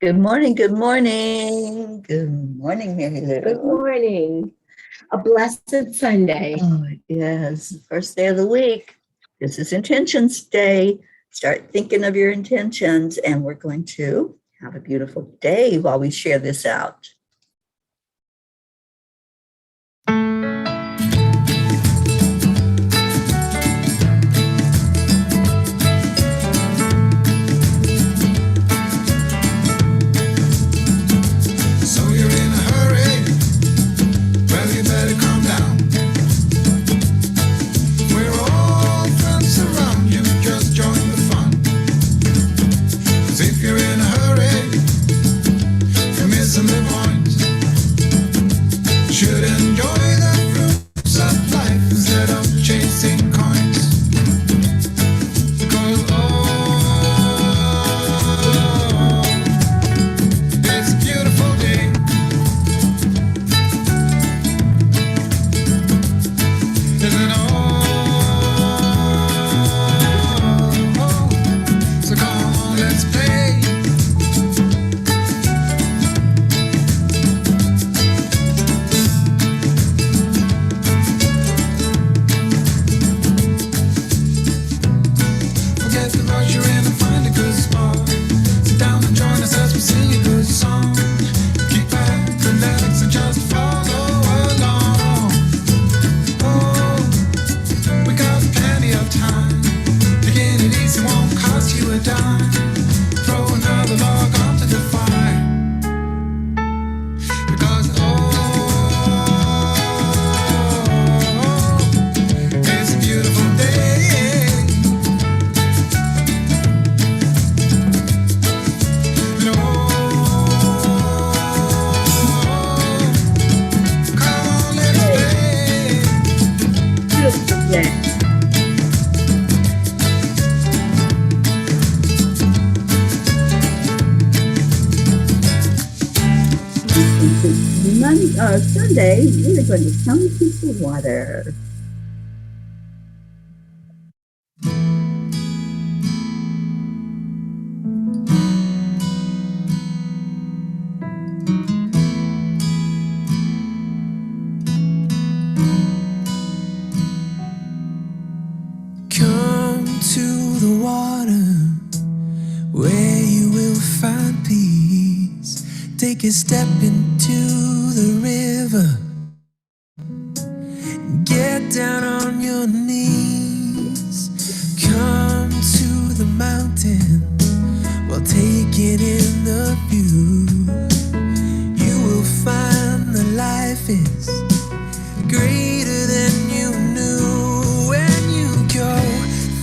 Good morning, good morning. Good morning, Mary Lou. Good morning. A blessed Sunday. Oh, yes, first day of the week. This is Intentions Day. Start thinking of your intentions, and we're going to have a beautiful day while we share this out. Sunday, we're going to come to the water. Come to the water where you will find peace. Take a step into the river. Get down on your knees. Come to the mountain while taking in the view. You will find that life is greater than you knew. When you go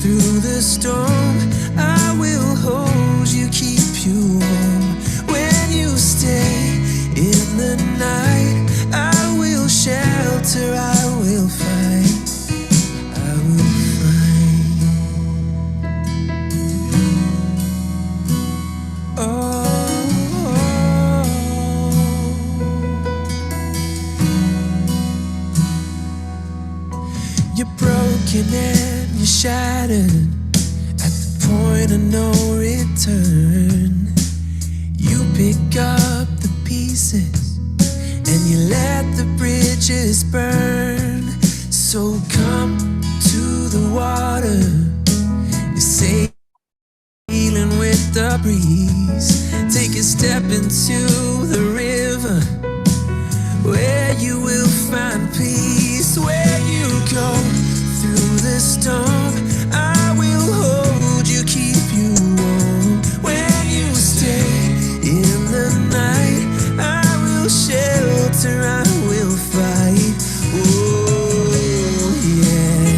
through the storm, I will hold you, keep you warm. When you stay in the night, I will shelter, I will fight, I will fight. Oh, you're broken and you're shattered at the point of no return. You pick up the pieces and you let the bridges burn. So come to the water, you're sailing with the breeze. Take a step into the river where you will find peace. Where you go through the storm, I will hold you, keep you warm. When you stay in the night, I will shelter, I will fight. Oh yeah,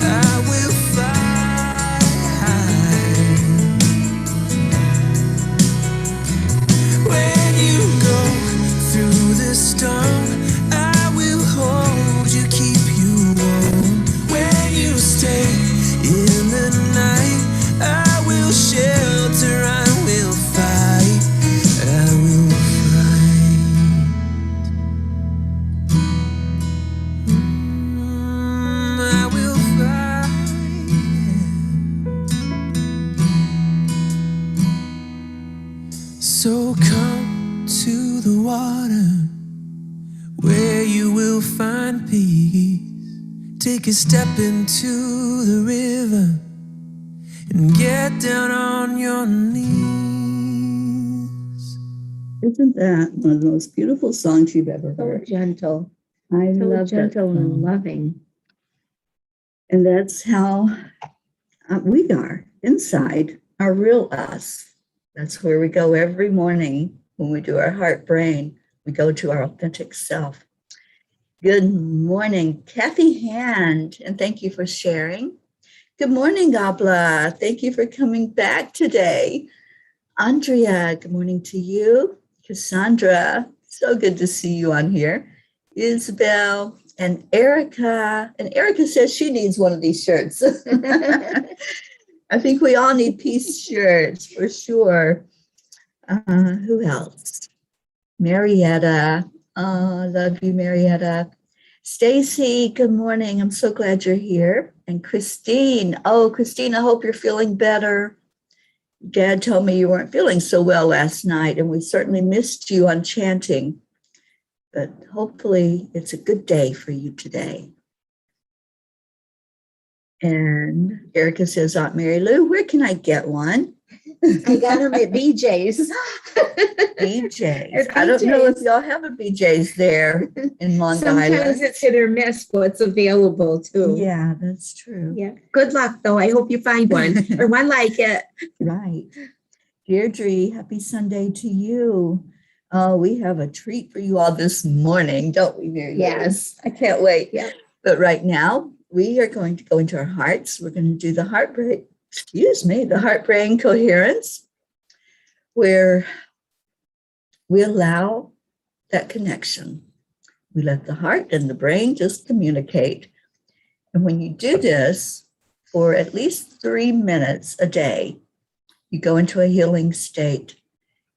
I will fight. When you go through the storm, I will hold So come to the water where you will find peace. Take a step into the river and get down on your knees. Isn't that one of the most beautiful songs you've ever So heard? gentle, I so love that gentle and song. loving. And that's how we are inside our real us. That's where we go every morning when we do our heart brain. We go to our authentic self. Good morning, Kathy Hand, and thank you for sharing. Good morning, Abla. Thank you for coming back today. Andrea, good morning to you. Cassandra, so good to see you on here. Isabel and Erica. And Erica says she needs one of these shirts. I think we all need peace shirts for sure. Who else? Marietta. Oh, I love you, Marietta. Stacy, good morning. I'm so glad you're here. And Christine. Oh, Christine, I hope you're feeling better. Dad told me you weren't feeling so well last night, and we certainly missed you on chanting. But hopefully it's a good day for you today. And Erica says, Aunt Mary Lou, where can I get one? I got them at BJ's. BJ's. I don't know if y'all have a BJ's there in Long Sometimes Island. it's hit or miss what's available too. Yeah, that's true. Yeah. Good luck though. I hope you find one or one like it. Right. Deirdre, happy Sunday to you. We have a treat for you all this morning, don't we, Mary? Yes. I can't wait. Yeah. But right now, we are going to go into our hearts. We're going to do the the heart brain coherence, where we allow that connection. We let the heart and the brain just communicate. And when you do this for at least 3 minutes a day, you go into a healing state.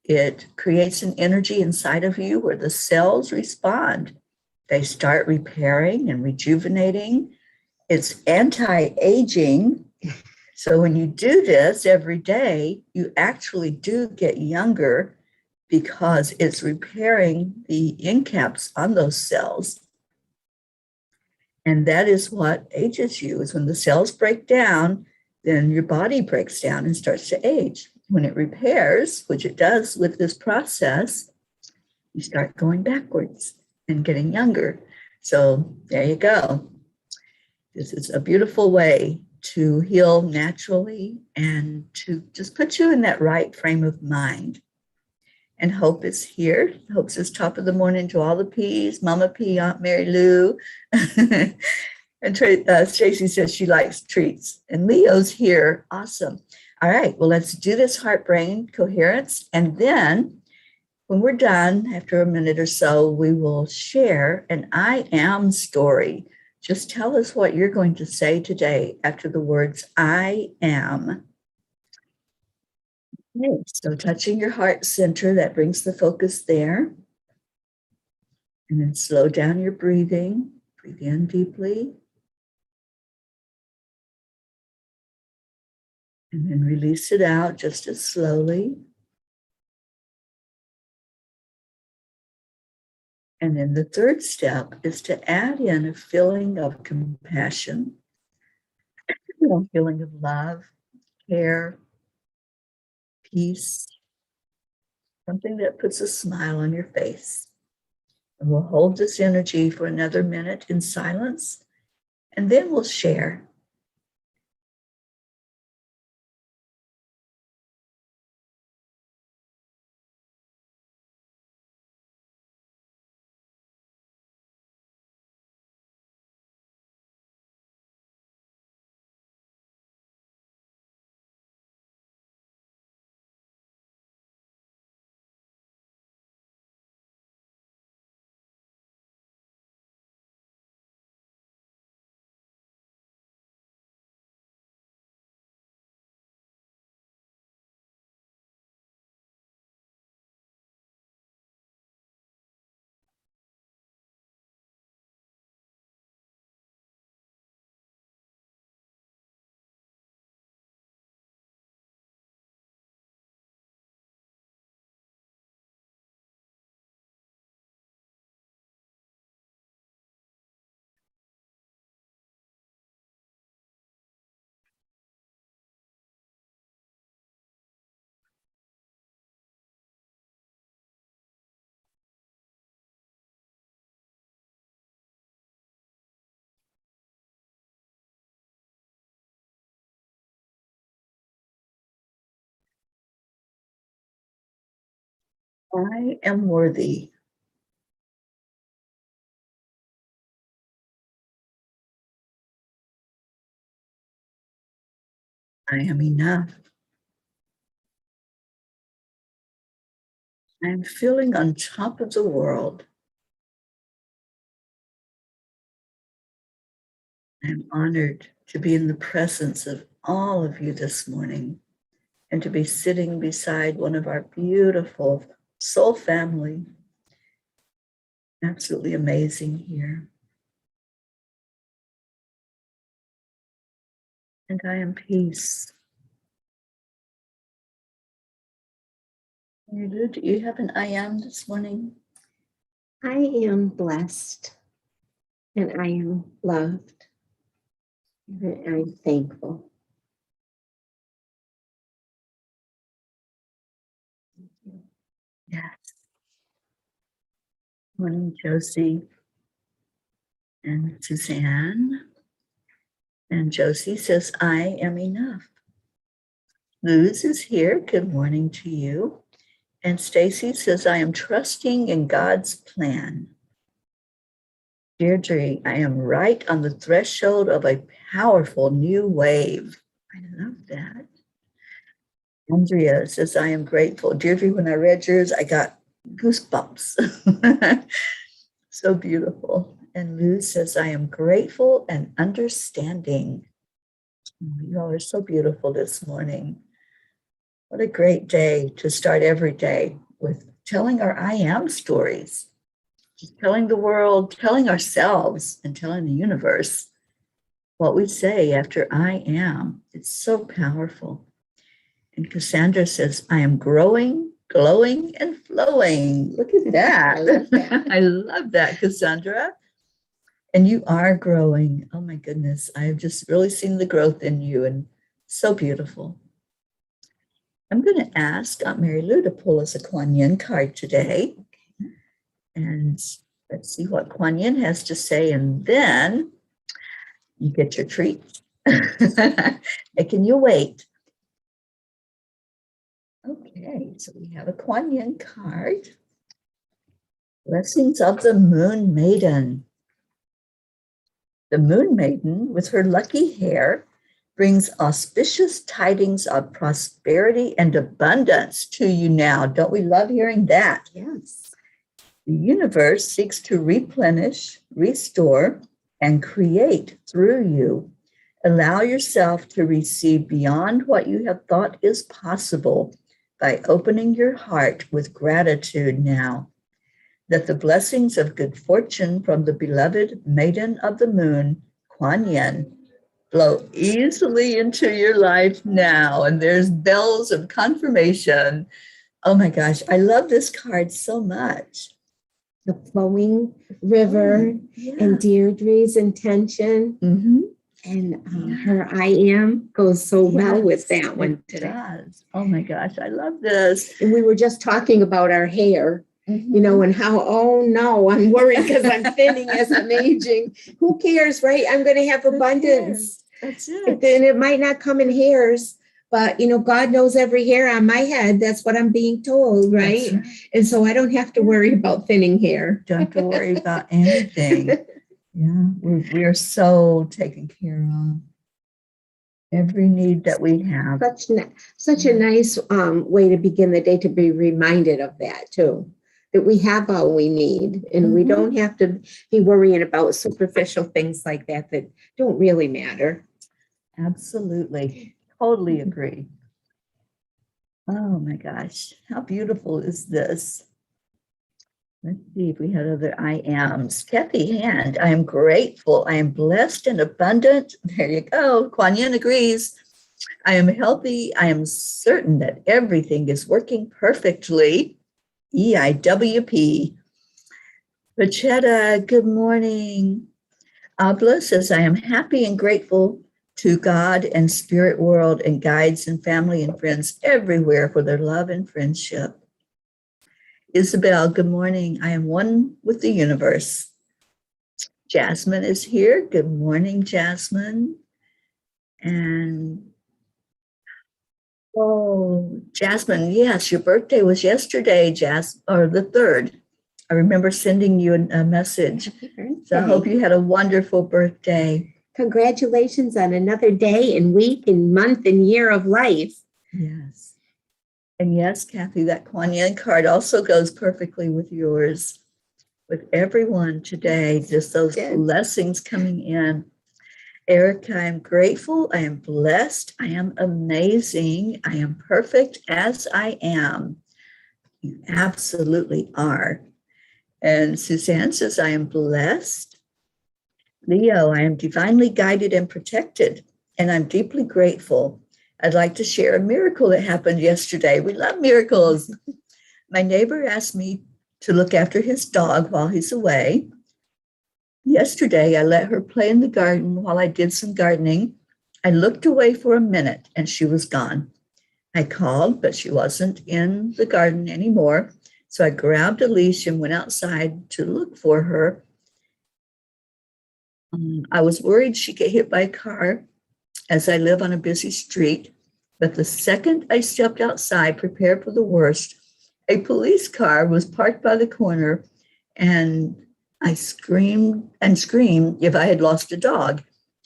It creates an energy inside of you where the cells respond. They start repairing and rejuvenating. It's anti-aging. So when you do this every day, you actually do get younger because it's repairing the ink caps on those cells. And that is what ages you, is when the cells break down, then your body breaks down and starts to age. When it repairs, which it does with this process, you start going backwards and getting younger. So there you go. This is a beautiful way to heal naturally and to just put you in that right frame of mind. And Hope is here. Hope says top of the morning to all the P's, Mama P, Aunt Mary Lou. And Tracy says she likes treats. And Leo's here. Awesome. All right. Well, let's do this heart brain coherence. And then when we're done, after a minute or so, we will share an I am story. Just tell us what you're going to say today after the words I am. Okay, so touching your heart center, that brings the focus there. And then slow down your breathing. Breathe in deeply. And then release it out just as slowly. And then the third step is to add in a feeling of compassion, a feeling of love, care, peace, something that puts a smile on your face. And we'll hold this energy for another minute in silence, and then we'll share. I am worthy. I am enough. I am feeling on top of the world. I am honored to be in the presence of all of you this morning and to be sitting beside one of our beautiful soul family. Absolutely amazing here. And I am peace. Do you have an I am this morning? I am blessed and I am loved. And I'm thankful. Yes. Morning, Josie and Suzanne. And Josie says, I am enough. Luz is here. Good morning to you. And Stacy says, I am trusting in God's plan. Deirdre, I am right on the threshold of a powerful new wave. I love that. Andrea says, I am grateful. Deirdre, when I read yours, I got goosebumps. So beautiful. And Luz says, I am grateful and understanding. You all are so beautiful this morning. What a great day to start every day with telling our I am stories, just telling the world, telling ourselves, and telling the universe what we say after I am. It's so powerful. And Cassandra says, I am growing, glowing, and flowing. Look at that. I love that. I love that, Cassandra. And you are growing. Oh my goodness. I've just really seen the growth in you and so beautiful. I'm going to ask Aunt Mary Lou to pull us a Kuan Yin card today. And let's see what Kuan Yin has to say. And then you get your treat. Can you wait? Okay, so we have a Kuan Yin card. Blessings of the Moon Maiden. The Moon Maiden, with her lucky hair, brings auspicious tidings of prosperity and abundance to you now. Don't we love hearing that? Yes. The universe seeks to replenish, restore, and create through you. Allow yourself to receive beyond what you have thought is possible by opening your heart with gratitude now. That the blessings of good fortune from the beloved Maiden of the Moon, Kuan Yin, flow easily into your life now. And there's bells of confirmation. Oh my gosh, I love this card so much. The flowing river and Deirdre's intention. Mm-hmm. And her I am goes so well with that one today. It does. Oh my gosh, I love this. And we were just talking about our hair. Mm-hmm. You know, and how, oh no, I'm worried because I'm thinning as I'm aging. Who cares, right? I'm going to have abundance. That's it. And it might not come in hairs, but, you know, God knows every hair on my head. That's what I'm being told, right? And so I don't have to worry about thinning hair. Don't have to worry about anything. Yeah, we are so taken care of. Every need that we have. Such a nice way to begin the day, to be reminded of that too. That we have all we need, and we don't have to be worrying about superficial things like that don't really matter. Absolutely. Totally agree. Oh my gosh. How beautiful is this? Let's see if we have other I ams. Kathy Hand, I am grateful. I am blessed and abundant. There you go. Kuan Yin agrees. I am healthy. I am certain that everything is working perfectly. EIWP. Pachetta, good morning. Abla says, I am happy and grateful to God and spirit world and guides and family and friends everywhere for their love and friendship. Isabel, good morning. I am one with the universe. Jasmine is here. Good morning, Jasmine. And Jasmine, yes, your birthday was yesterday, or the 3rd. I remember sending you a message. Happy birthday. So I hope you had a wonderful birthday. Congratulations on another day and week and month and year of life. Yes. And yes, Kathy, that Kuan Yin card also goes perfectly with yours. With everyone today, just those blessings coming in. Erica, I am grateful. I am blessed. I am amazing. I am perfect as I am. You absolutely are. And Suzanne says, I am blessed. Leo, I am divinely guided and protected, and I'm deeply grateful. I'd like to share a miracle that happened yesterday. We love miracles. My neighbor asked me to look after his dog while he's away. Yesterday, I let her play in the garden while I did some gardening. I looked away for a minute and she was gone. I called, but she wasn't in the garden anymore. So I grabbed a leash and went outside to look for her. I was worried she'd get hit by a car as I live on a busy street. But the second I stepped outside, prepared for the worst, a police car was parked by the corner, and I screamed if I had lost a dog.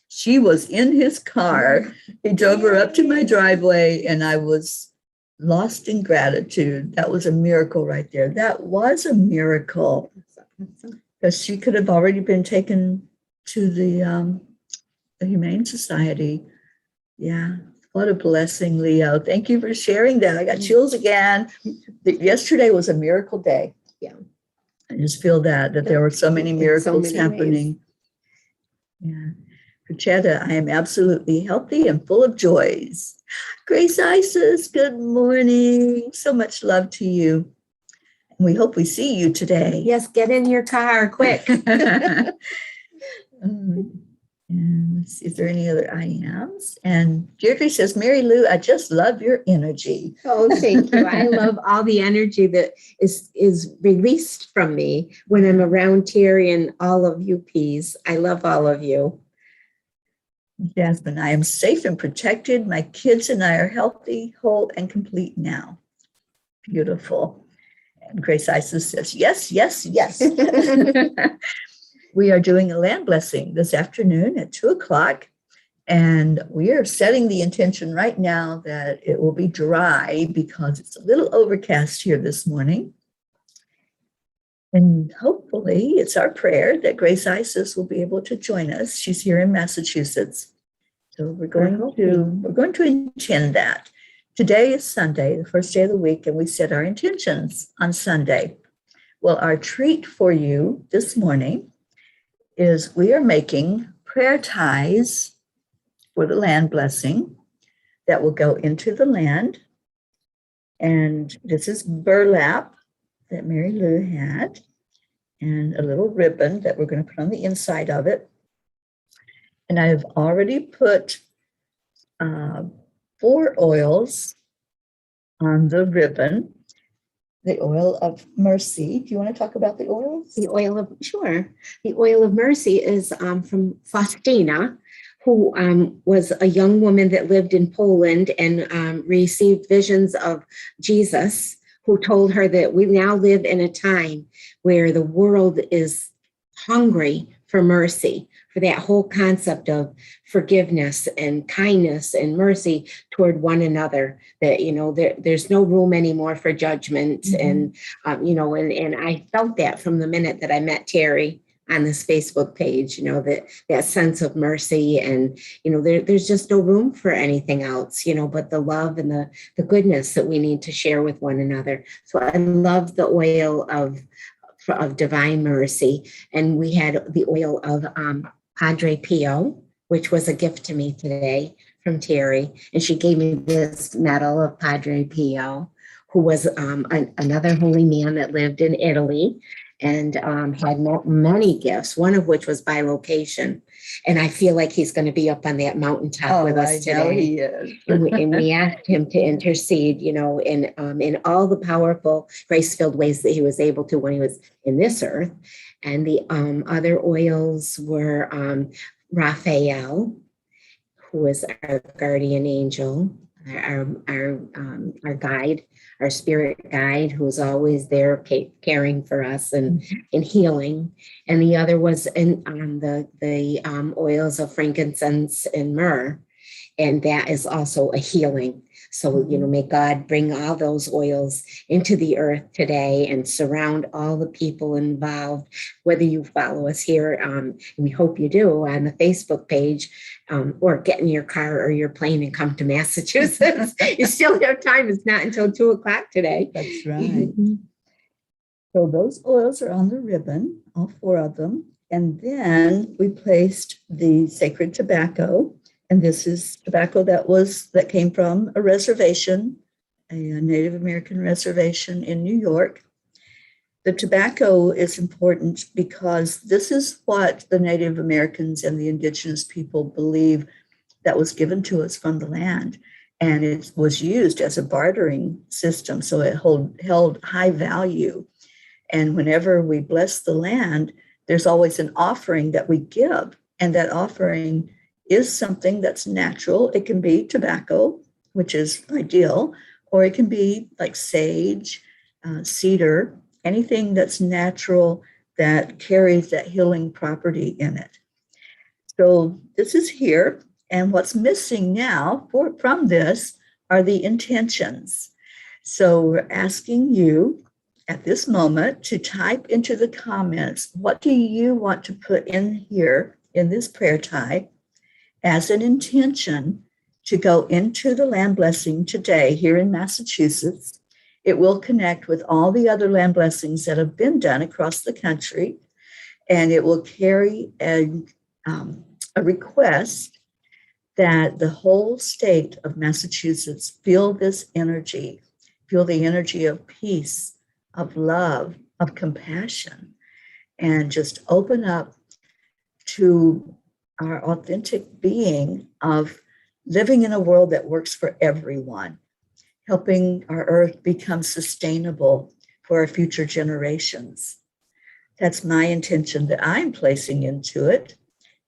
She was in his car. He drove her up to my driveway, and I was lost in gratitude. That was a miracle right there. That was a miracle, because she could have already been taken to the Humane Society. Yeah. What a blessing, Leo. Thank you for sharing that. I got chills again. Yesterday was a miracle day. Yeah. I just feel that there were so many miracles happening. Ways. Yeah. Prachetta, I am absolutely healthy and full of joys. Grace Isis, good morning. So much love to you. And we hope we see you today. Yes, get in your car quick. And let's see, is there any other I ams? And Deirdre says, Mary Lou, I just love your energy. Oh, thank you. I love all the energy that is released from me when I'm around Teri and all of you Ps. I love all of you. Jasmine, I am safe and protected. My kids and I are healthy, whole, and complete now. Beautiful. And Grace Isis says, yes, yes, yes. We are doing a land blessing this afternoon at 2:00. And we are setting the intention right now that it will be dry because it's a little overcast here this morning. And hopefully it's our prayer that Grace Isis will be able to join us. She's here in Massachusetts. So we're going to intend that. Today is Sunday, the first day of the week, and we set our intentions on Sunday. Well, our treat for you this morning is we are making prayer ties for the land blessing that will go into the land. And this is burlap that Mary Lou had, and a little ribbon that we're going to put on the inside of it. And I have already put 4 oils on the ribbon. The oil of mercy. Do you want to talk about the oils? The oil of mercy is from Faustina, who was a young woman that lived in Poland and received visions of Jesus, who told her that we now live in a time where the world is hungry for mercy, for that whole concept of forgiveness and kindness and mercy toward one another, that, there's no room anymore for judgment. Mm-hmm. And I felt that from the minute that I met Teri on this Facebook page, that sense of mercy, and, there's just no room for anything else, but the love and the goodness that we need to share with one another. So I love the oil of divine mercy. And we had the oil of Padre Pio, which was a gift to me today from Teri. And she gave me this medal of Padre Pio, who was another holy man that lived in Italy and had many gifts, one of which was bilocation. And I feel like he's going to be up on that mountaintop with us today. Know he is. and we asked him to intercede, in all the powerful, grace-filled ways that he was able to when he was in this earth. And the other oils were Raphael, who was our guardian angel, our guide, our spirit guide, who's always there caring for us and healing. And the other was on the oils of frankincense and myrrh, and that is also a healing. So, may God bring all those oils into the earth today and surround all the people involved, whether you follow us here, and we hope you do, on the Facebook page, or get in your car or your plane and come to Massachusetts. You still have time. It's not until 2:00 today. That's right. So those oils are on the ribbon, all 4 of them. And then we placed the sacred tobacco. And this is tobacco that came from a reservation, a Native American reservation in New York. The tobacco is important because this is what the Native Americans and the indigenous people believe that was given to us from the land. And it was used as a bartering system, so it held high value. And whenever we bless the land, there's always an offering that we give. And that offering is something that's natural. It can be tobacco, which is ideal, or it can be like sage, cedar, anything that's natural that carries that healing property in it. So this is here, and what's missing now from this are the intentions. So we're asking you at this moment to type into the comments, what do you want to put in here in this prayer tie as an intention to go into the land blessing today here in Massachusetts. It will connect with all the other land blessings that have been done across the country, and it will carry a request that the whole state of Massachusetts feel this energy, feel the energy of peace, of love, of compassion, and just open up to our authentic being of living in a world that works for everyone, helping our earth become sustainable for our future generations. That's my intention that I'm placing into it.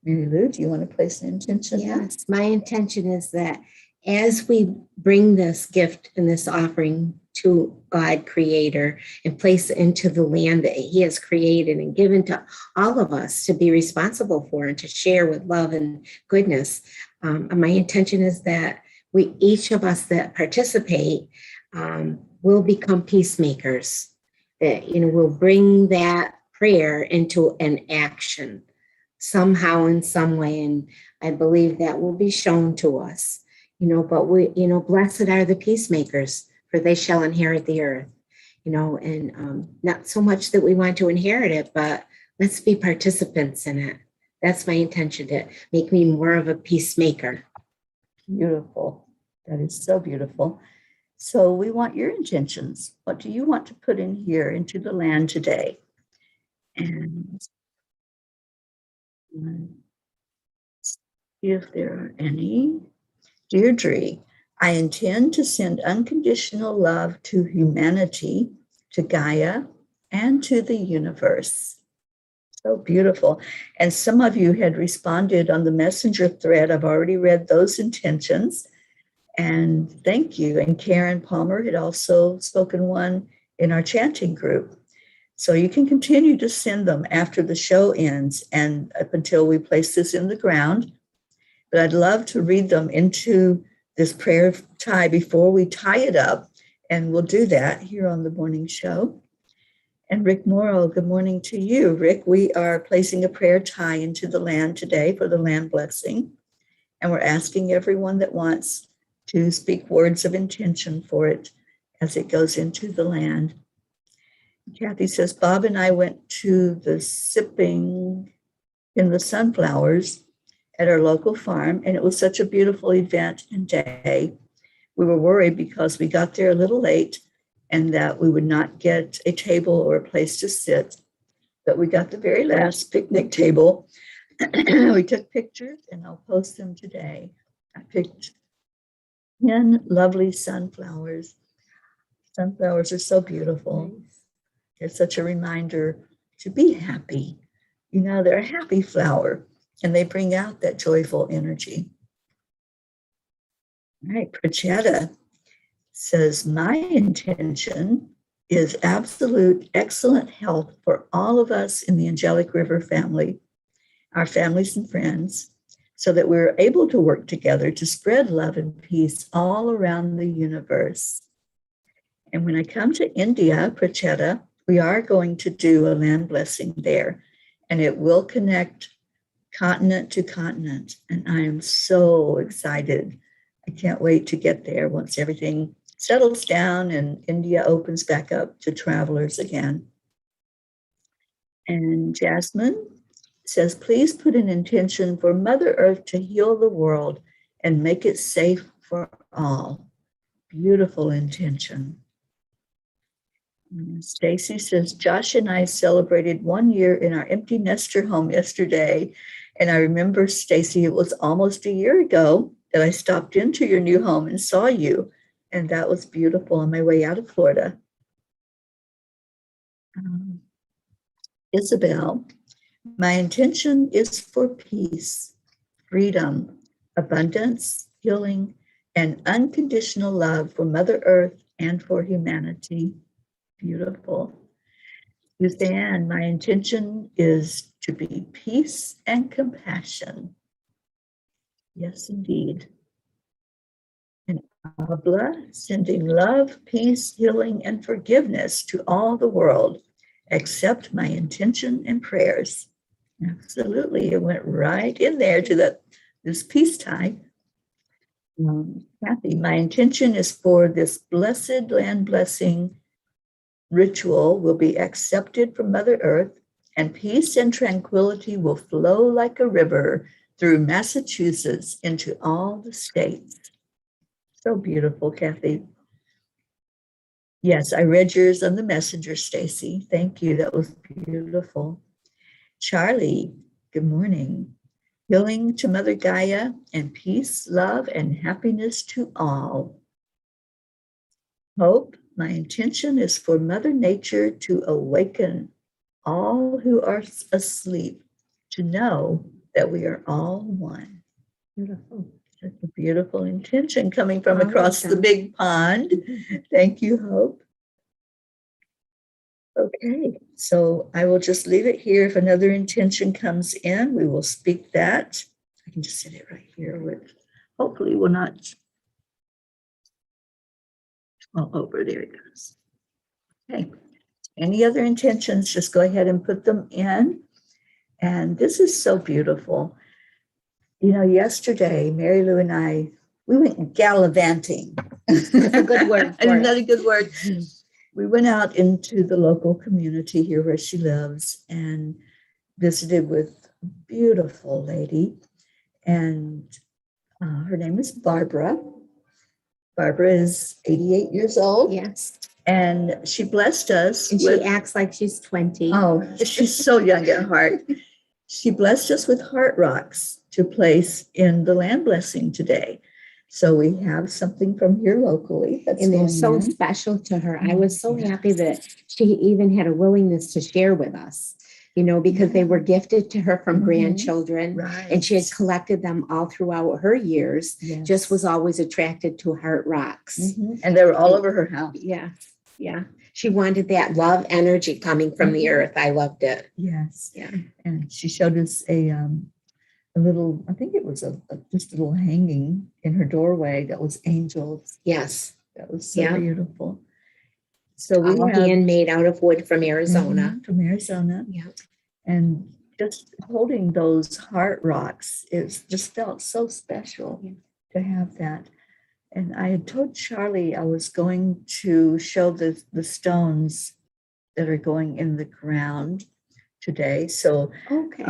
Mary Lou, do you want to place an intention? Yes, my intention is that as we bring this gift and this offering to God Creator and place it into the land that He has created and given to all of us to be responsible for and to share with love and goodness, my intention is that each of us that participate will become peacemakers, that will bring that prayer into an action somehow in some way, and I believe that will be shown to us. But blessed are the peacemakers, for they shall inherit the earth. And not so much that we want to inherit it, but let's be participants in it. That's my intention, to make me more of a peacemaker. Beautiful. That is so beautiful. So we want your intentions. What do you want to put in here into the land today? And see if there are any. Deirdre, I intend to send unconditional love to humanity, to Gaia, and to the universe. So beautiful. And some of you had responded on the messenger thread. I've already read those intentions. And thank you. And Karen Palmer had also spoken one in our chanting group. So you can continue to send them after the show ends and up until we place this in the ground. But I'd love to read them into this prayer tie before we tie it up. And we'll do that here on the morning show. And Rick Morrow, good morning to you. Rick, we are placing a prayer tie into the land today for the land blessing. And we're asking everyone that wants to speak words of intention for it as it goes into the land. Kathy says, Bob and I went to the sipping in the sunflowers at our local farm, and it was such a beautiful event and day. We were worried because we got there a little late and that we would not get a table or a place to sit, but we got the very last picnic table. We took pictures, and I'll post them today. I picked 10 lovely sunflowers. Sunflowers are so beautiful. It's such a reminder to be happy. They're a happy flower, and they bring out that joyful energy. All right, Prachetta says, my intention is absolute excellent health for all of us in the Angelic River family, our families and friends, so that we're able to work together to spread love and peace all around the universe. And when I come to India, Prachetta, we are going to do a land blessing there, and it will connect continent to continent. And I am so excited. I can't wait to get there once everything settles down and India opens back up to travelers again. And Jasmine says, please put an intention for Mother Earth to heal the world and make it safe for all. Beautiful intention. Stacy says, Josh and I celebrated 1 year in our empty nester home yesterday. And I remember, Stacy, it was almost a year ago that I stopped into your new home and saw you. And that was beautiful on my way out of Florida. Isabel, my intention is for peace, freedom, abundance, healing, and unconditional love for Mother Earth and for humanity. Beautiful. Suzanne, my intention is to be peace and compassion. Yes, indeed. And Abla, sending love, peace, healing, and forgiveness to all the world. Accept my intention and prayers. Absolutely. It went right in there to this peace time. Kathy, my intention is for this blessed land blessing ritual will be accepted from Mother Earth, and peace and tranquility will flow like a river through Massachusetts into all the states. So beautiful, Kathy. Yes, I read yours on the messenger, Stacy. Thank you. That was beautiful. Charlie, good morning. Healing to Mother Gaia and peace, love, and happiness to all. Hope, my intention is for Mother Nature to awaken all who are asleep to know that we are all one. Beautiful. That's a beautiful intention coming from across the big pond. Thank you, Hope. Okay, so I will just leave it here. If another intention comes in, we will speak that. I can just set it right here with, hopefully will not all over. There it goes. Okay, any other intentions, just go ahead and put them in. And this is so beautiful. You know, yesterday, Mary Lou and I, we went gallivanting. That's a good word for it. Another good word. We went out into the local community here where she lives and visited with a beautiful lady. And her name is Barbara. Barbara is 88 years old. Yes. And she blessed us. And she acts like she's 20. Oh, she's so young at heart. She blessed us with heart rocks to place in the land blessing today. So we have something from here locally. And they're so special to her. I was so happy that she even had a willingness to share with us, you know, because they were gifted to her from grandchildren. Right. And she had collected them all throughout her years, Yes. just was always attracted to heart rocks. And they were all over her house. Yeah. Yeah. She wanted that love energy coming from the earth. I loved it. Yes. Yeah. And she showed us a little, I think it was just a little hanging in her doorway that was angels. Yes. That was so beautiful. So we all have handmade out of wood from Arizona. From Arizona. Yeah. And just holding those heart rocks, it just felt so special to have that. And I had told Charlie I was going to show the stones that are going in the ground today. So Okay.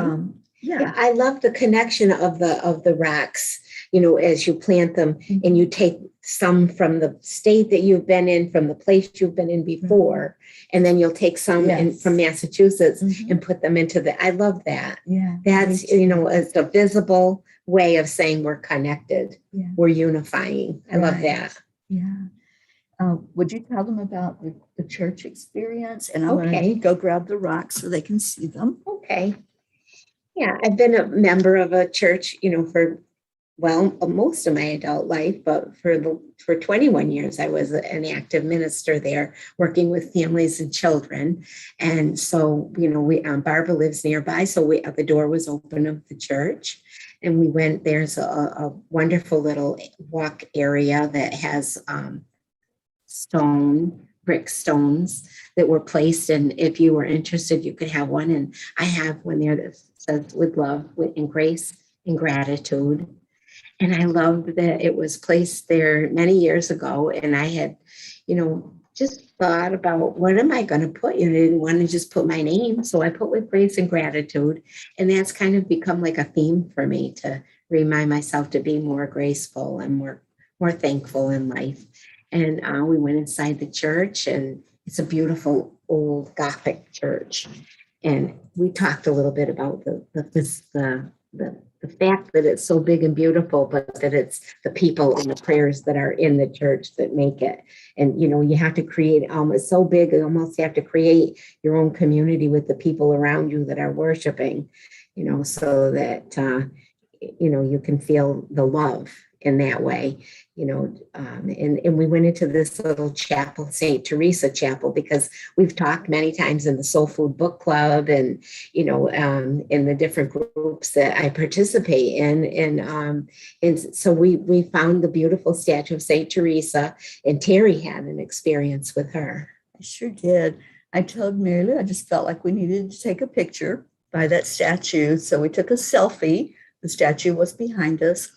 yeah, I love the connection of the rocks, you know, as you plant them and you take some from the state that you've been in, from the place you've been in before, and then you'll take some from Massachusetts and put them into I love that. Yeah. That's, you know, it's a visible way of saying we're connected. Yeah. We're unifying. I love that. Yeah. Would you tell them about the church experience? And I'm going to go grab the rocks so they can see them. Okay. Yeah, I've been a member of a church, you know, for most of my adult life, but for 21 years, I was an active minister there, working with families and children. And so, Barbara lives nearby, so the door was open of the church, and we went. There's a wonderful little walk area that has brick stones that were placed, and if you were interested, you could have one. And I have one there that says "with love, and grace, and gratitude." And I loved that it was placed there many years ago. And I had, just thought about, what am I going to put? I didn't want to just put my name. So I put "with grace and gratitude." And that's kind of become like a theme for me, to remind myself to be more graceful and more thankful in life. And we went inside the church, and it's a beautiful old Gothic church. And we talked a little bit about the fact that it's so big and beautiful, but that it's the people and the prayers that are in the church that make it. And, you have to create, almost so big, you almost have to create your own community with the people around you that are worshiping, so that, you can feel the love in that way, and we went into this little chapel, St. Teresa Chapel, because we've talked many times in the Soul Food Book Club and, in the different groups that I participate in. And so we found the beautiful statue of St. Teresa, and Teri had an experience with her. I sure did. I told Mary Lou, I just felt like we needed to take a picture by that statue. So we took a selfie. The statue was behind us.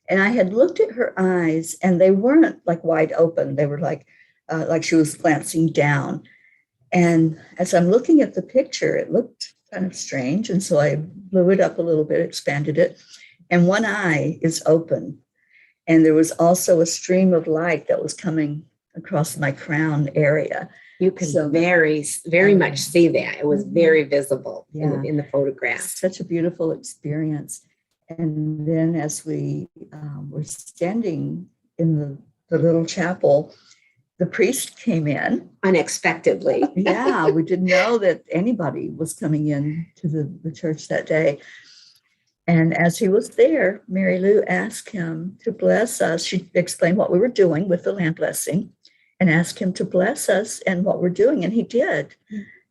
And I had looked at her eyes, and they weren't like wide open. They were like she was glancing down. And as I'm looking at the picture, it looked kind of strange. And so I blew it up a little bit, expanded it. And one eye is open. And there was also a stream of light that was coming across my crown area. You can very much see that. It was very visible in the photograph. Such a beautiful experience. And then as we were standing in the little chapel, the priest came in. Unexpectedly. Yeah, we didn't know that anybody was coming in to the church that day. And as he was there, Mary Lou asked him to bless us. She explained what we were doing with the land blessing and asked him to bless us and what we're doing. And he did.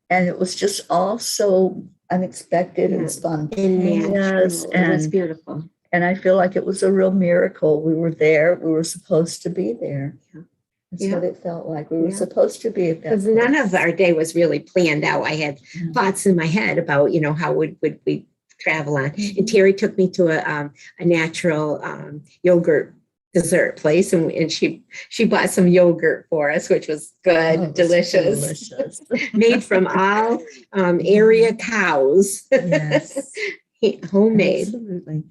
And it was just all so unexpected and spontaneous. And it was beautiful. And I feel like it was a real miracle. We were there. We were supposed to be there. Yeah. That's what it felt like. We were supposed to be at that place. Because none of our day was really planned out. I had thoughts in my head about, how would we travel on. And Teri took me to a natural yogurt dessert place, and she bought some yogurt for us, which was good, delicious. Made from all area cows. Yes. Homemade. Absolutely.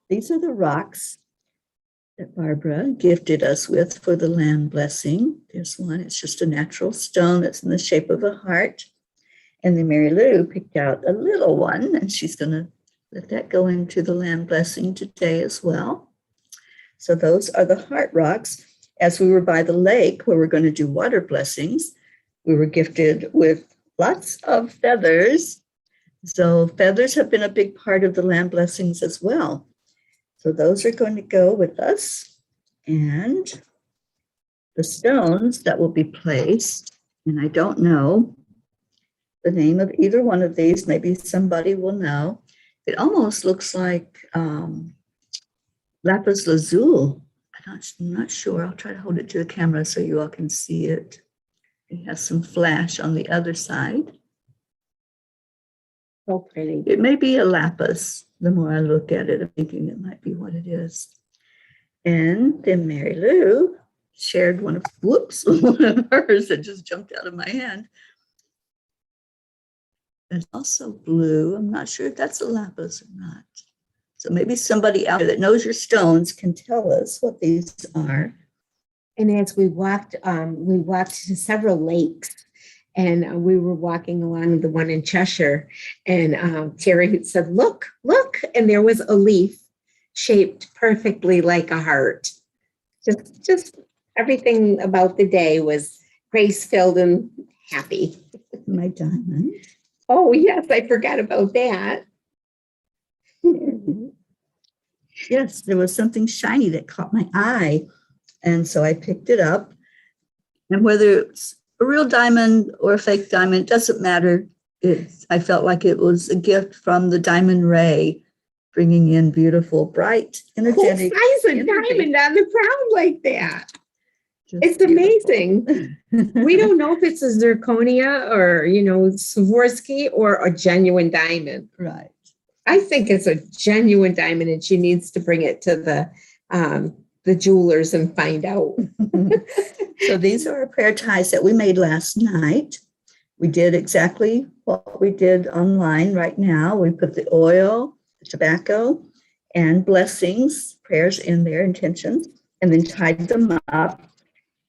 These are the rocks that Barbara gifted us with for the land blessing. There's one, it's just a natural stone that's in the shape of a heart. And then Mary Lou picked out a little one, and she's going to let that go into the land blessing today as well. So those are the heart rocks. As we were by the lake where we're going to do water blessings, we were gifted with lots of feathers. So feathers have been a big part of the land blessings as well. So those are going to go with us. And the stones that will be placed, and I don't know the name of either one of these. Maybe somebody will know. It almost looks like lapis lazuli. I'm not sure. I'll try to hold it to the camera so you all can see it. It has some flash on the other side. So pretty. It may be a lapis. The more I look at it, I'm thinking it might be what it is. And then Mary Lou shared one of hers that just jumped out of my hand. It's also blue. I'm not sure if that's a lapis or not. So maybe somebody out there that knows your stones can tell us what these are. And as we walked to several lakes, and we were walking along the one in Cheshire, and Teri said, look, and there was a leaf shaped perfectly like a heart. Just everything about the day was grace-filled and happy. My diamond. Oh, yes, I forgot about that. Yes, there was something shiny that caught my eye. And so I picked it up. And whether it's a real diamond or a fake diamond, it doesn't matter. I felt like it was a gift from the diamond ray, bringing in beautiful, bright, energetic. Who finds a diamond on the ground like that? It's amazing. We don't know if it's a zirconia or, Swarovski or a genuine diamond. Right. I think it's a genuine diamond, and she needs to bring it to the jewelers and find out. So these are our prayer ties that we made last night. We did exactly what we did online right now. We put the oil, the tobacco, and blessings, prayers in their intentions, and then tied them up.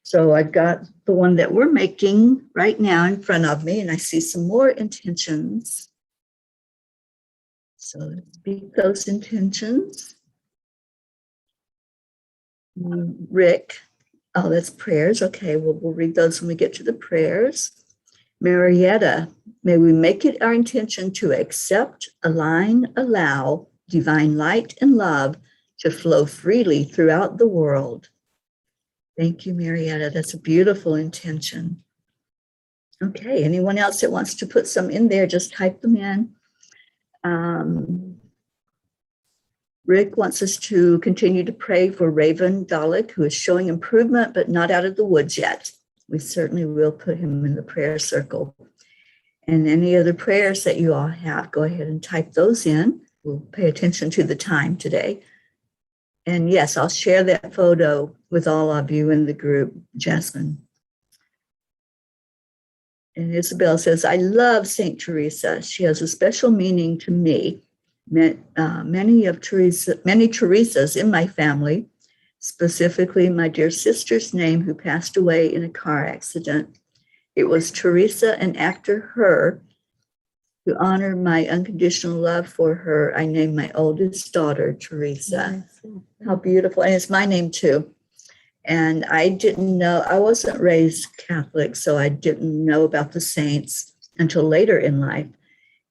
So I've got the one that we're making right now in front of me, and I see some more intentions. So let's speak those intentions. Rick, oh, that's prayers. Okay, we'll read those when we get to the prayers. Marietta, may we make it our intention to accept, align, allow divine light and love to flow freely throughout the world. Thank you, Marietta. That's a beautiful intention. Okay, anyone else that wants to put some in there, just type them in. Rick wants us to continue to pray for Raven Dalek, who is showing improvement, but not out of the woods yet. We certainly will put him in the prayer circle. And any other prayers that you all have, go ahead and type those in. We'll pay attention to the time today. And yes, I'll share that photo with all of you in the group, Jasmine. And Isabel says, I love St. Teresa. She has a special meaning to me. Many Teresas in my family, specifically my dear sister's name who passed away in a car accident. It was Teresa, and after her, to honor my unconditional love for her, I named my oldest daughter Teresa. Yes. How beautiful. And it's my name too. And I didn't know, I wasn't raised Catholic, so I didn't know about the saints until later in life.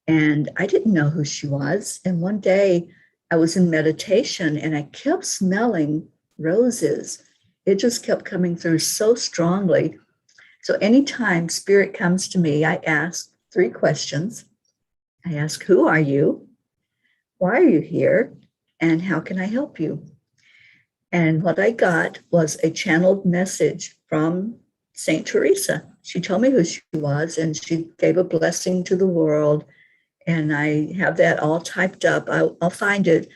And I didn't know who she was. And one day I was in meditation and I kept smelling roses. It just kept coming through so strongly. So anytime spirit comes to me, I ask 3 questions. I ask, who are you? Why are you here? And how can I help you? And what I got was a channeled message from St. Teresa. She told me who she was, and she gave a blessing to the world. And I have that all typed up. I'll find it.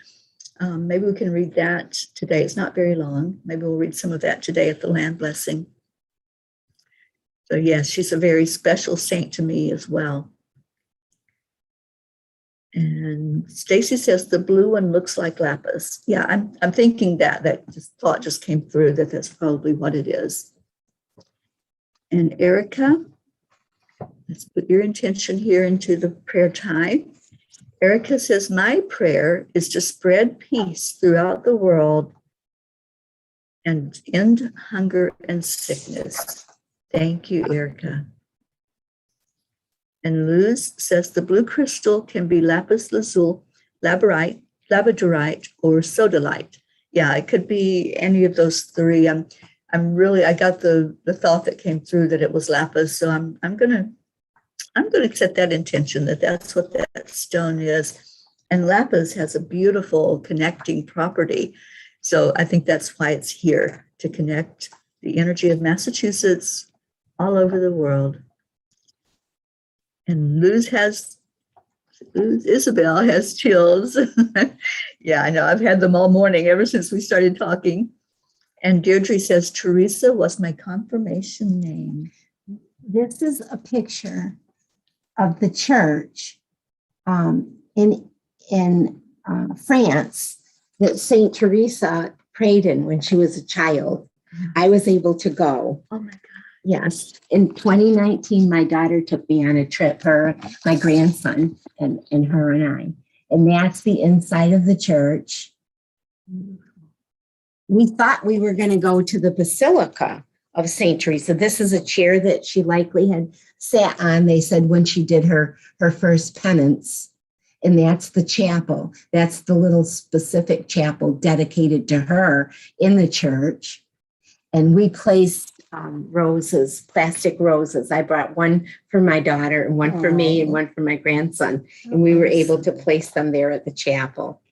Maybe we can read that today. It's not very long. Maybe we'll read some of that today at the land blessing. So yes, she's a very special saint to me as well. And Stacy says the blue one looks like lapis. Yeah, I'm thinking that thought just came through that that's probably what it is. And Erica, let's put your intention here into the prayer time. Erica says, my prayer is to spread peace throughout the world and end hunger and sickness. Thank you, Erica. And Luz says the blue crystal can be lapis lazuli, labradorite, or sodalite. Yeah, it could be any of those 3. I got the thought that came through that it was lapis, so I'm gonna set that intention that that's what that stone is. And lapis has a beautiful connecting property, so I think that's why it's here, to connect the energy of Massachusetts all over the world. And Isabel has chills. Yeah, I know. I've had them all morning ever since we started talking. And Deirdre says, Teresa was my confirmation name. This is a picture of the church in France that St. Teresa prayed in when she was a child. I was able to go. Oh my God. Yes. In 2019, my daughter took me on a trip, my grandson, and her and I. And that's the inside of the church. We thought we were going to go to the Basilica of St. Teresa. This is a chair that she likely had sat on, they said, when she did her first penance. And that's the chapel. That's the little specific chapel dedicated to her in the church. And we placed roses, plastic roses. I brought one for my daughter and one for me and one for my grandson. And we were able to place them there at the chapel.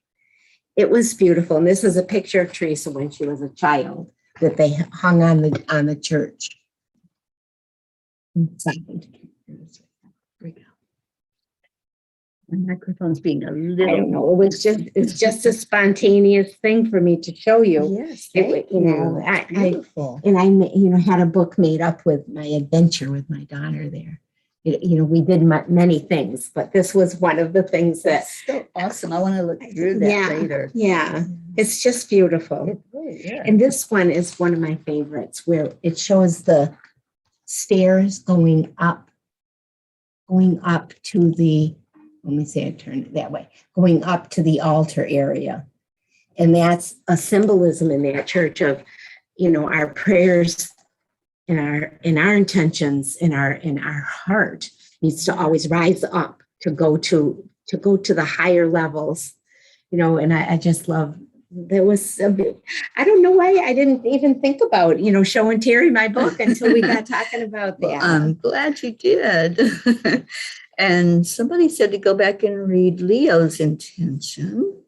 It was beautiful. And this is a picture of Teresa when she was a child that they hung on the church inside. My microphone's being a I little. don't know. It's just a spontaneous thing for me to show you. Yes, It, thank you. I Beautiful. and I had a book made up with my adventure with my daughter there. We did many things, but this was one of the things that. That's so awesome. I want to look through that later. Yeah, it's just beautiful. It really is. And this one is one of my favorites, where it shows the stairs going up to the. Let me see, I turned it that way, going up to the altar area. And that's a symbolism in that church of, our prayers and our intentions in our heart needs to always rise up to go to the higher levels, and I just love, there was a bit, I don't know why I didn't even think about, showing Teri my book until we got talking about that. Well, I'm glad you did. And somebody said to go back and read Leo's intention.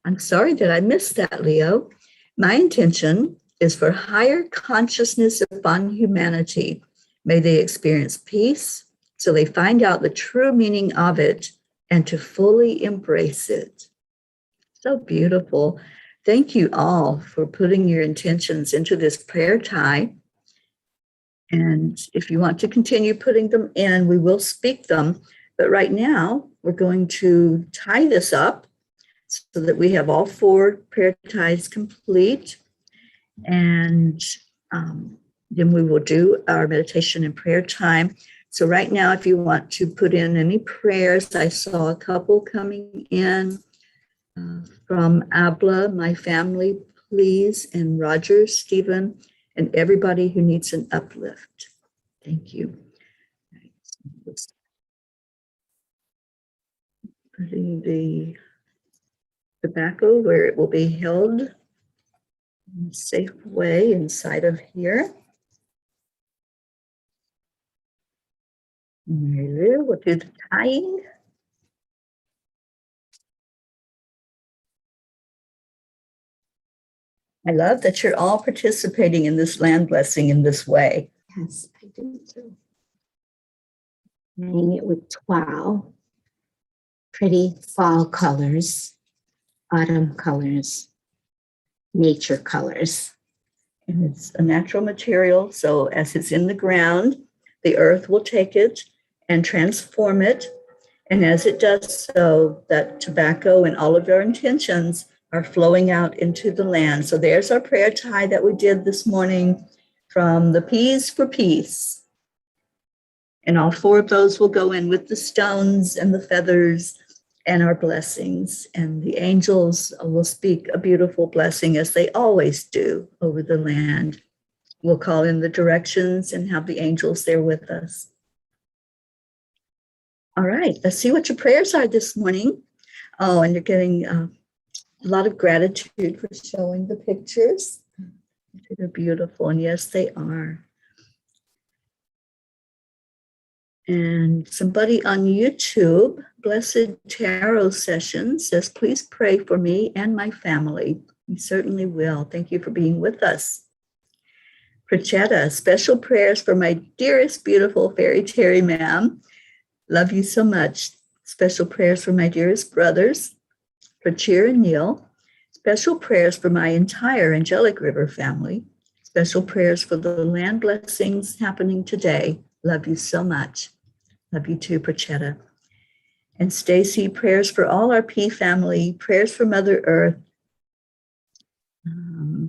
I'm sorry that I missed that, Leo. My intention is for higher consciousness upon humanity. May they experience peace so they find out the true meaning of it and to fully embrace it. So beautiful. Thank you all for putting your intentions into this prayer tie. And if you want to continue putting them in, we will speak them. But right now, we're going to tie this up so that we have all 4 prayer ties complete. And then we will do our meditation and prayer time. So right now, if you want to put in any prayers, I saw a couple coming in from Abla, my family, please, and Roger, Stephen, and everybody who needs an uplift. Thank you. Putting the tobacco where it will be held in a safe way inside of here. Mary Lou will do the tying. I love that you're all participating in this land blessing in this way. Yes, I do too. Hang it with 12 pretty fall colors, autumn colors, nature colors. And it's a natural material, so as it's in the ground, the earth will take it and transform it. And as it does so, that tobacco and all of our intentions are flowing out into the land. So there's our prayer tie that we did this morning from the P's for Peace. And all 4 of those will go in with the stones and the feathers and our blessings. And the angels will speak a beautiful blessing as they always do over the land. We'll call in the directions and have the angels there with us. All right, let's see what your prayers are this morning. Oh, and you're getting a lot of gratitude for showing the pictures. They're beautiful, and yes, they are. And somebody on YouTube, Blessed Tarot Session, says, please pray for me and my family. We certainly will. Thank you for being with us. Prachetta, special prayers for my dearest, beautiful fairy Teri, ma'am. Love you so much. Special prayers for my dearest brothers, Prachir and Neil. Special prayers for my entire Angelic River family. Special prayers for the land blessings happening today. Love you so much. Love you too, Prachetta. And Stacy, prayers for all our P family, prayers for Mother Earth,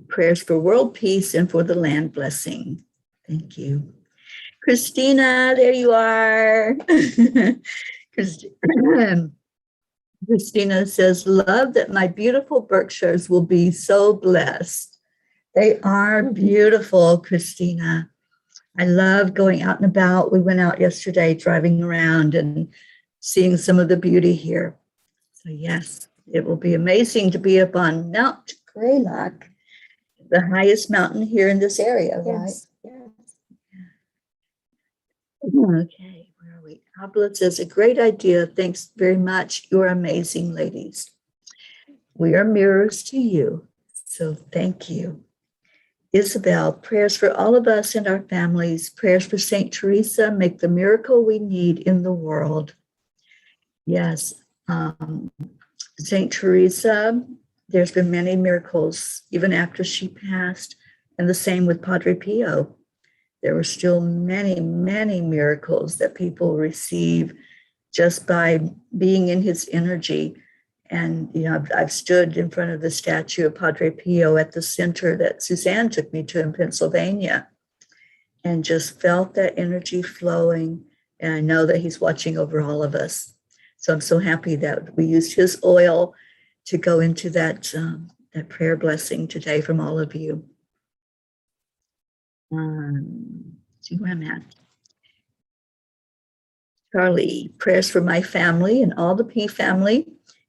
prayers for world peace and for the land blessing. Thank you. Christina, there you are. Christina says, love that my beautiful Berkshires will be so blessed. They are beautiful, Christina. I love going out and about. We went out yesterday driving around and seeing some of the beauty here. So yes, it will be amazing to be up on Mount Greylock, the highest mountain here in this area, right? Yes. Okay, where are we? Abla says, a great idea. Thanks very much. You're amazing, ladies. We are mirrors to you. So thank you. Isabel, prayers for all of us and our families. Prayers for St. Teresa. Make the miracle we need in the world. Yes. St. Teresa, there's been many miracles even after she passed. And the same with Padre Pio. There were still many, many miracles that people receive just by being in his energy. And, you know, I've stood in front of the statue of Padre Pio at the center that Suzanne took me to in Pennsylvania and just felt that energy flowing. And I know that he's watching over all of us. So I'm so happy that we used his oil to go into that prayer blessing today from all of you. See where I'm at. Charlie, prayers for my family and all the P family,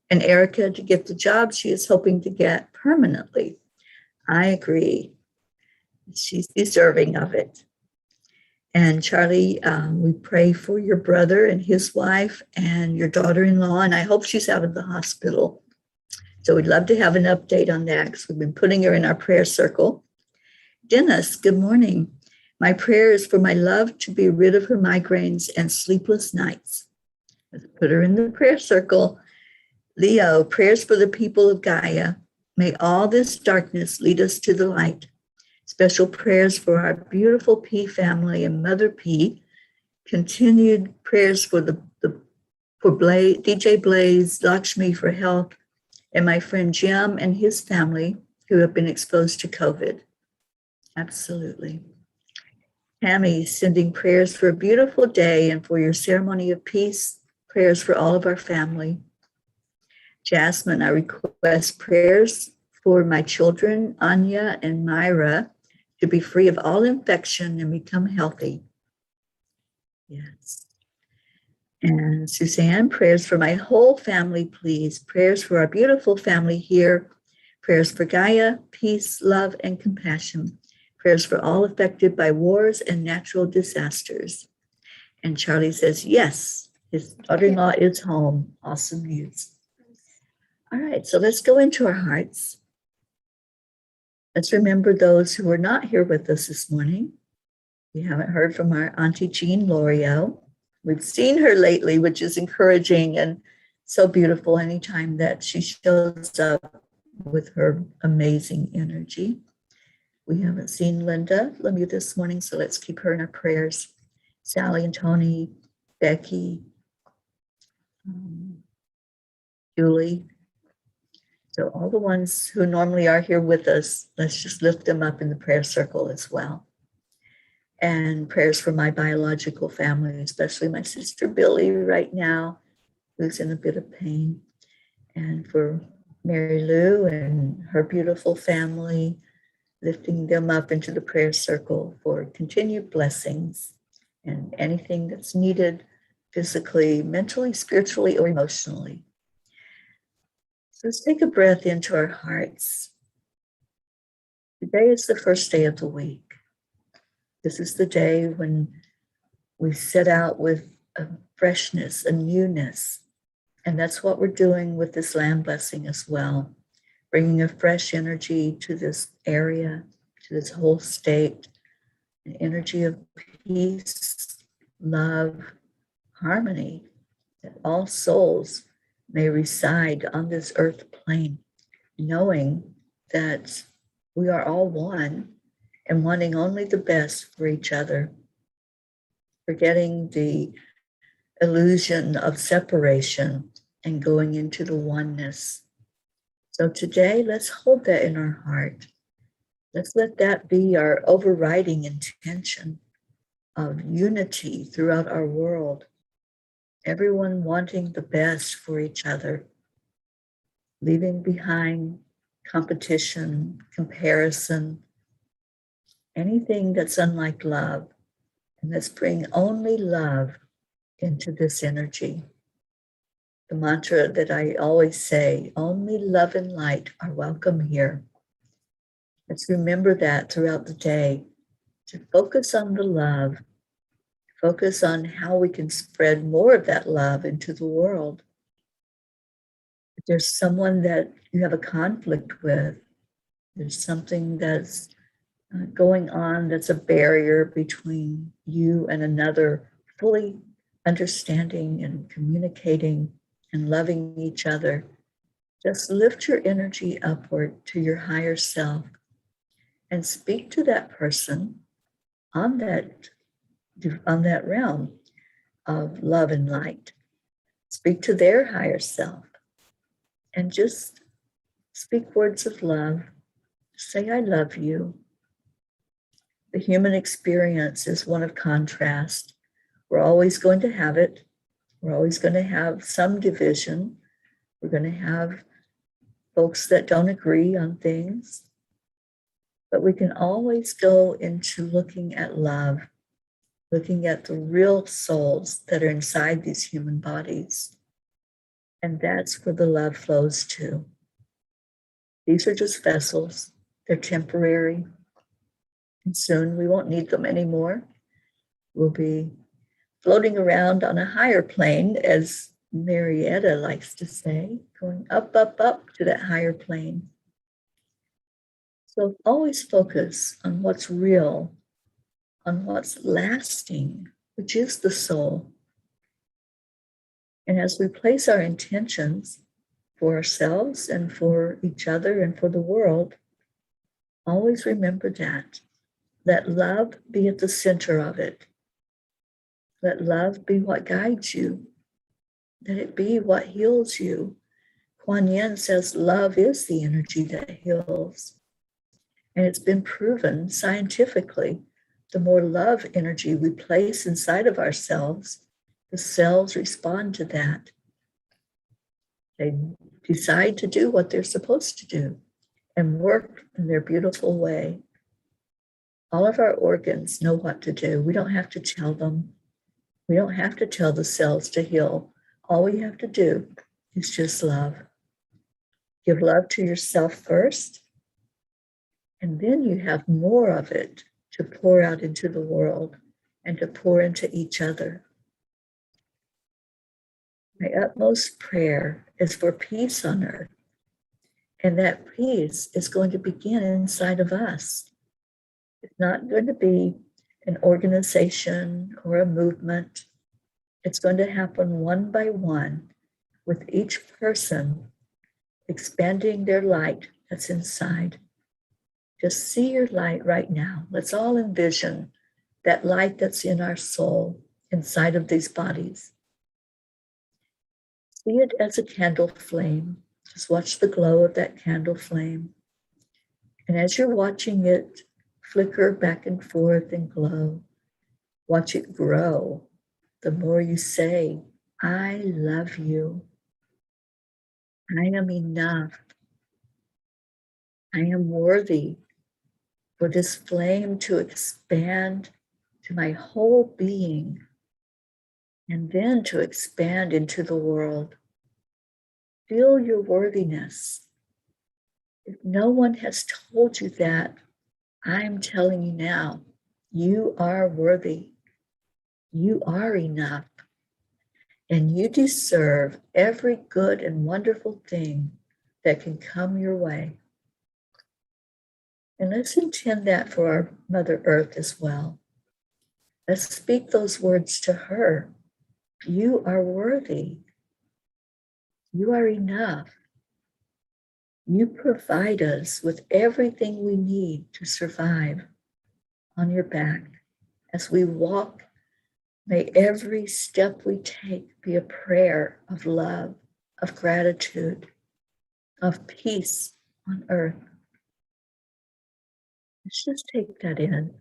and Erica to get the job she is hoping to get permanently. I agree. She's deserving of it. And Charlie, we pray for your brother and his wife and your daughter-in-law, and I hope she's out of the hospital. So we'd love to have an update on that because we've been putting her in our prayer circle. Dennis, good morning. My prayer is for my love to be rid of her migraines and sleepless nights. Let's put her in the prayer circle. Leo, prayers for the people of Gaia. May all this darkness lead us to the light. Special prayers for our beautiful P family and Mother P. Continued prayers for DJ Blaze, Lakshmi for health, and my friend Jim and his family who have been exposed to COVID. Absolutely. Tammy, sending prayers for a beautiful day and for your ceremony of peace, prayers for all of our family. Jasmine, I request prayers for my children, Anya and Myra, to be free of all infection and become healthy. Yes. And Suzanne, prayers for my whole family, please. Prayers for our beautiful family here. Prayers for Gaia, peace, love, and compassion. Prayers for all affected by wars and natural disasters. And Charlie says, yes, his daughter-in-law is home. Awesome news. All right, so let's go into our hearts. Let's remember those who were not here with us this morning. We haven't heard from our Auntie Jean Lorio. We've seen her lately, which is encouraging and so beautiful anytime that she shows up with her amazing energy. We haven't seen Linda Lemieux this morning, so let's keep her in our prayers. Sally and Tony, Becky, Julie. So all the ones who normally are here with us, let's just lift them up in the prayer circle as well. And prayers for my biological family, especially my sister Billy right now, who's in a bit of pain. And for Mary Lou and her beautiful family, lifting them up into the prayer circle for continued blessings and anything that's needed physically, mentally, spiritually, or emotionally. So let's take a breath into our hearts. Today is the first day of the week. This is the day when we set out with a freshness, a newness. And that's what we're doing with this land blessing as well. Bringing a fresh energy to this area, to this whole state, an energy of peace, love, harmony, that all souls may reside on this earth plane, knowing that we are all one and wanting only the best for each other, forgetting the illusion of separation and going into the oneness. So today, let's hold that in our heart. Let's let that be our overriding intention of unity throughout our world. Everyone wanting the best for each other, leaving behind competition, comparison, anything that's unlike love. And let's bring only love into this energy. the mantra that I always say, only love and light are welcome here. Let's remember that throughout the day, to focus on the love, focus on how we can spread more of that love into the world. If there's someone that you have a conflict with, there's something that's going on that's a barrier between you and another, fully understanding and communicating and loving each other, just lift your energy upward to your higher self and speak to that person on that realm of love and light. Speak to their higher self and just speak words of love. Say, I love you. The human experience is one of contrast. We're always going to have it. We're always going to have some division. We're going to have folks that don't agree on things. But we can always go into looking at love, looking at the real souls that are inside these human bodies. And that's where the love flows to. These are just vessels. They're temporary. And soon we won't need them anymore. We'll be floating around on a higher plane, as Marietta likes to say, going up, up, up to that higher plane. So always focus on what's real, on what's lasting, which is the soul. And as we place our intentions for ourselves and for each other and for the world, always remember that. Let love be at the center of it. Let love be what guides you. Let it be what heals you. Kuan Yin says love is the energy that heals. And it's been proven scientifically, the more love energy we place inside of ourselves, the cells respond to that. They decide to do what they're supposed to do and work in their beautiful way. All of our organs know what to do. We don't have to tell them. We don't have to tell the cells to heal. All we have to do is just love. Give love to yourself first, and then you have more of it to pour out into the world and to pour into each other. My utmost prayer is for peace on earth, and that peace is going to begin inside of us. It's not going to be an organization or a movement. It's going to happen one by one, with each person expanding their light that's inside. Just see your light right now. Let's all envision that light that's in our soul, inside of these bodies. See it as a candle flame. Just watch the glow of that candle flame. And as you're watching it flicker back and forth and glow, watch it grow. The more you say, I love you. I am enough. I am worthy for this flame to expand to my whole being and then to expand into the world. Feel your worthiness. If no one has told you that, I'm telling you now, you are worthy. You are enough. And you deserve every good and wonderful thing that can come your way. And let's intend that for our Mother Earth as well. Let's speak those words to her. You are worthy. You are enough. You provide us with everything we need to survive on your back. As we walk, may every step we take be a prayer of love, of gratitude, of peace on earth. Let's just take that in.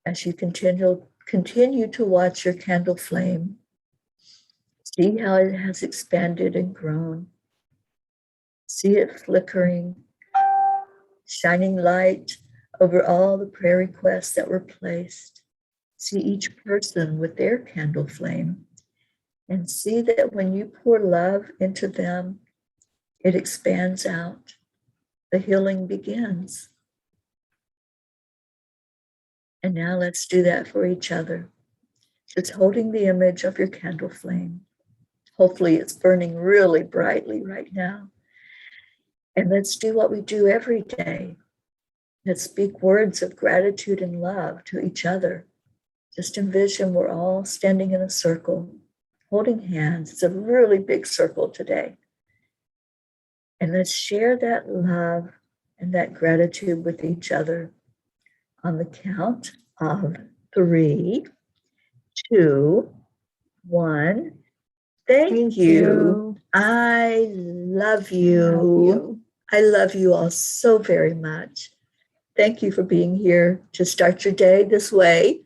As you continue to watch your candle flame, see how it has expanded and grown. See it flickering, shining light over all the prayer requests that were placed. See each person with their candle flame And see that when you pour love into them, it expands out. The healing begins. And now let's do that for each other. Just holding the image of your candle flame. Hopefully it's burning really brightly right now. And let's do what we do every day. Let's speak words of gratitude and love to each other. Just envision we're all standing in a circle, holding hands. It's a really big circle today. And let's share that love and that gratitude with each other on the count of 3, 2, 1. Thank you. I love you. I love you all so very much. Thank you for being here to start your day this way.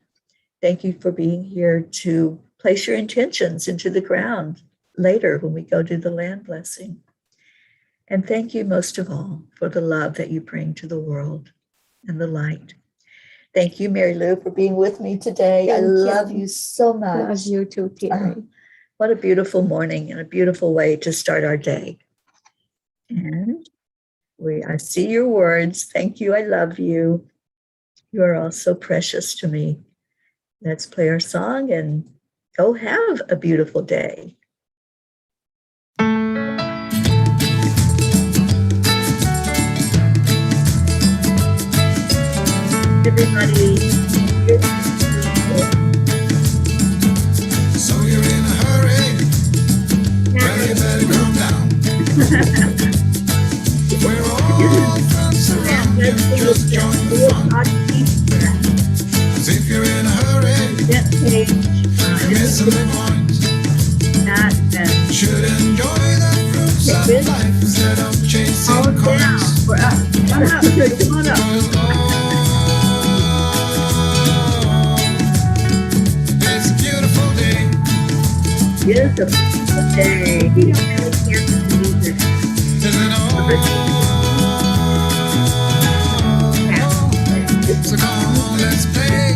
Thank you for being here to place your intentions into the ground later when we go do the land blessing. And thank you most of all for the love that you bring to the world and the light. Thank you, Mary Lou, for being with me today. I love you so much. Love you too, Teri. What a beautiful morning and a beautiful way to start our day. And I see your words. Thank you. I love you. You are all so precious to me. Let's play our song and go have a beautiful day. Everybody. So you're in a hurry? Well, you better calm down. We're all friends around you, just join the fun. 'Cause if you're in a hurry, you're missing the point. Should enjoy the fruits of life instead of chasing coins. Come on up. It's a beautiful day. It's a beautiful day. You don't really care for the music. Isn't all? So come on, let's play.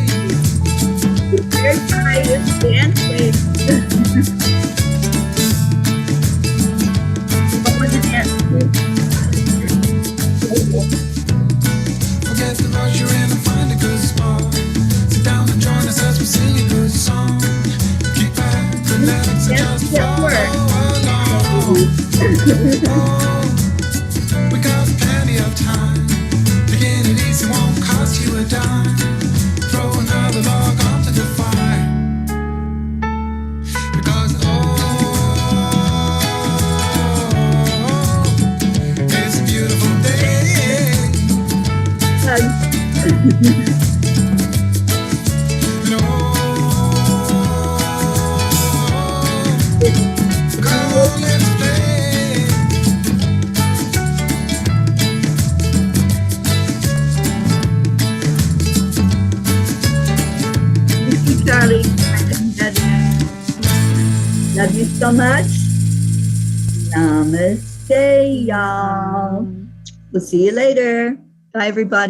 Very tight, it's dancing. What was it dancing? Forget the rush you're in and find a good spot. Sit down and join us as we sing a good song. Keep back, relax, and just follow along. We got plenty of time. Taking it easy won't cost you a dime. Throw another log onto the fire. Because it's a beautiful day. No, come on, let's play. Thank you, Charlie. Love you so much. Namaste, y'all. We'll see you later. Bye, everybody.